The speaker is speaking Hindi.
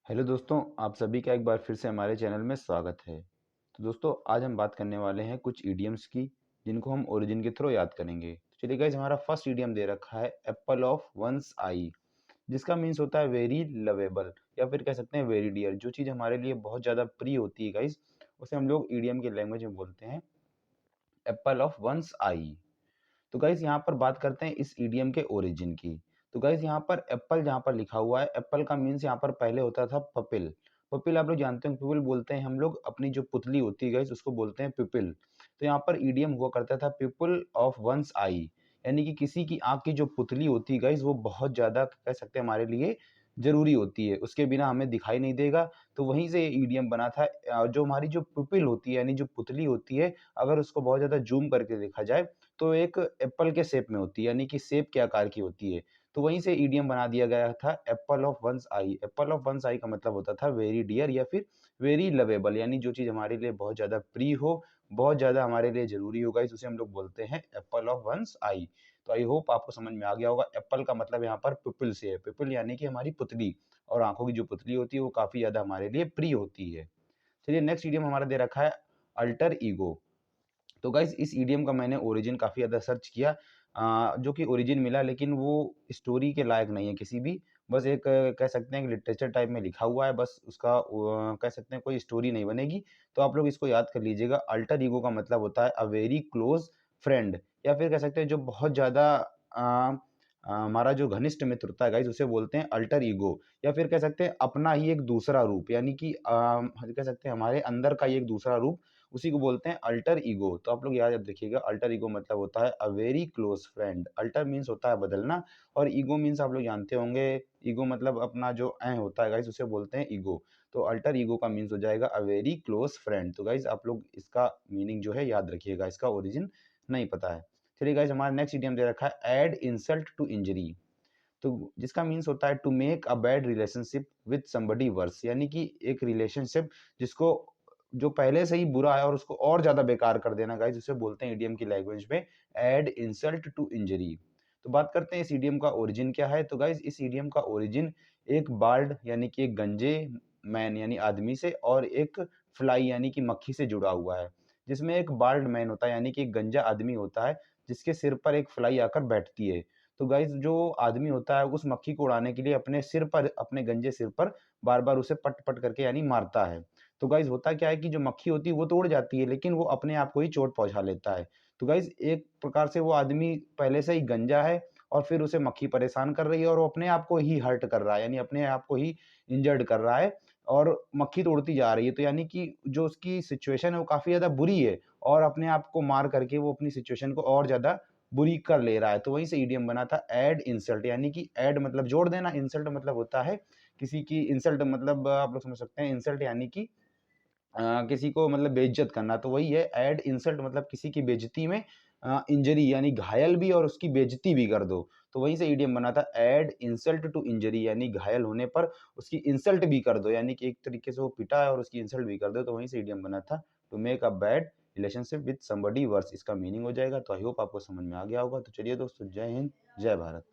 हेलो दोस्तों, आप सभी का एक बार फिर से हमारे चैनल में स्वागत है। तो दोस्तों, आज हम बात करने वाले हैं कुछ इडियम्स की, जिनको हम ओरिजिन के थ्रू याद करेंगे। तो चलिए गाइस, हमारा फर्स्ट इडियम दे रखा है एप्पल ऑफ वंस आई, जिसका मीन्स होता है वेरी लवेबल या फिर कह सकते हैं वेरी डियर। जो चीज़ हमारे लिए बहुत ज़्यादा प्रिय होती है गाइस, उसे हम लोग इडियम की लैंग्वेज में बोलते हैं एप्पल ऑफ वंस आई। तो गाइस यहाँ पर बात करते हैं इस ईडीएम के ओरिजिन की। तो गाइस यहाँ पर एप्पल जहाँ पर लिखा हुआ है, एप्पल का मीन्स यहाँ पर पहले होता था पपिल। पपिल आप लोग जानते हैं, पिपिल बोलते हैं हम लोग, अपनी जो पुतली होती है गाइस उसको बोलते हैं पिपिल। तो यहाँ पर ईडीएम हुआ करता था पिपल ऑफ वंस आई, यानी कि किसी की आंख की जो पुतली होती है गाइस वो बहुत ज्यादा कह सकते हैं हमारे लिए जरूरी होती है, उसके बिना हमें दिखाई नहीं देगा। तो वहीं से ईडीएम बना था। जो हमारी जो पिपिल होती है यानी जो पुतली होती है, अगर उसको बहुत ज्यादा जूम करके देखा जाए तो एक एप्पल के शेप में होती है, यानी कि सेब के आकार की होती है। तो वहीं से इडियम बना दिया गया था apple of one's eye. Apple of one's eye का मतलब होता था वेरी डियर या फिर वेरी लवेबल, यानी जो चीज हमारे लिए बहुत ज्यादा प्रिय हो, बहुत ज्यादा हमारे लिए जरूरी होगा, इस उसे हम लोग बोलते हैं एप्पल ऑफ वंस आई। तो आई होप आपको समझ में आ गया होगा। एप्पल का मतलब यहाँ पर पिपल से है, पिपल यानी कि हमारी पुतली, और आंखों की जो पुतली होती है वो काफी ज्यादा हमारे लिए प्रिय होती है। चलिए, नेक्स्ट इडियम हमारा दे रखा है अल्टर ईगो। तो गाइस इस ईडीएम का मैंने ओरिजिन काफ़ी ज़्यादा सर्च किया, जो कि ओरिजिन मिला, लेकिन वो स्टोरी के लायक नहीं है किसी भी। बस एक कह सकते हैं कि लिटरेचर टाइप में लिखा हुआ है, बस उसका कह सकते हैं कोई स्टोरी नहीं बनेगी। तो आप लोग इसको याद कर लीजिएगा। अल्टर ईगो का मतलब होता है अ वेरी क्लोज फ्रेंड, या फिर कह सकते हैं जो बहुत ज़्यादा हमारा जो घनिष्ठ मित्र होता है गाइस उसे बोलते हैं अल्टर ईगो, या फिर कह सकते हैं अपना ही एक दूसरा रूप, यानी कि कह सकते हैं हमारे अंदर का ही एक दूसरा रूप, उसी को बोलते हैं अल्टर ईगो। तो आप लोग याद रखिएगा, अल्टर ईगो मतलब होता है a very close friend. Alter means होता है बदलना, और ईगो मीन्स आप लोग जानते होंगे, ईगो मतलब अपना जो ऐ होता है गाइस उसे बोलते हैं ईगो। तो अल्टर ईगो का मीन्स हो जाएगा अ वेरी क्लोज फ्रेंड। तो गाइस आप लोग इसका मीनिंग जो है याद रखिएगा, इसका ओरिजिन नहीं पता है। चलिए गाइस, हमारा नेक्स्ट इडियम दे रखा है ऐड इंसल्ट टू इंजरी। तो जिसका मीन्स होता है to make a bad relationship with somebody worse, यानी कि एक रिलेशनशिप जिसको जो पहले से ही बुरा है और उसको और ज्यादा बेकार कर देना गाइस, उसे बोलते हैं इडियम की लैंग्वेज में ऐड इंसल्ट टू इंजरी। तो बात करते हैं इस इडियम का ओरिजिन क्या है। तो गाइस इस इडियम का ओरिजिन एक बाल्ड यानी कि एक गंजे मैन यानी आदमी से, और एक फ्लाई यानी कि मक्खी से जुड़ा हुआ है। जिसमें एक बाल्ड मैन होता है यानी कि एक गंजा आदमी होता है, जिसके सिर पर एक फ्लाई आकर बैठती है। तो गाइस जो आदमी होता है उस मक्खी को उड़ाने के लिए अपने सिर पर, अपने गंजे सिर पर बार बार उसे पट पट करके यानी मारता है। तो गाइस होता क्या है कि जो मक्खी होती है वो तो उड़ जाती है, लेकिन वो अपने आप को ही चोट पहुंचा लेता है। तो गाइस एक प्रकार से वो आदमी पहले से ही गंजा है, और फिर उसे मक्खी परेशान कर रही है, और वो अपने आप को ही हर्ट कर रहा है, यानी अपने आप को ही इंजर्ड कर रहा है, और मक्खी तो उड़ती जा रही है। तो यानी कि जो उसकी सिचुएशन है वो काफी ज्यादा बुरी है, और अपने आप को मार करके वो अपनी सिचुएशन को और ज्यादा बुरी कर ले रहा है। तो वहीं से इडियम बना था ऐड इंसल्ट, यानी कि ऐड मतलब जोड़ देना, इंसल्ट मतलब होता है किसी की, इंसल्ट मतलब आप लोग समझ सकते हैं, इंसल्ट यानी कि किसी को मतलब बेइज्जत करना। तो वही है ऐड इंसल्ट, मतलब किसी की बेइज्जती में इंजरी यानी घायल भी और उसकी बेइज्जती भी कर दो। तो वहीं से इडियम बना था ऐड इंसल्ट टू इंजरी, यानी घायल होने पर उसकी इंसल्ट भी कर दो, यानी कि एक तरीके से वो पिटा है और उसकी इंसल्ट भी कर दो। तो वहीं से इडियम बना था to make a bad relationship with somebody worse. इसका मीनिंग हो जाएगा। तो आई होप आपको समझ में आ गया होगा। तो चलिए दोस्तों, जय हिंद, जय भारत।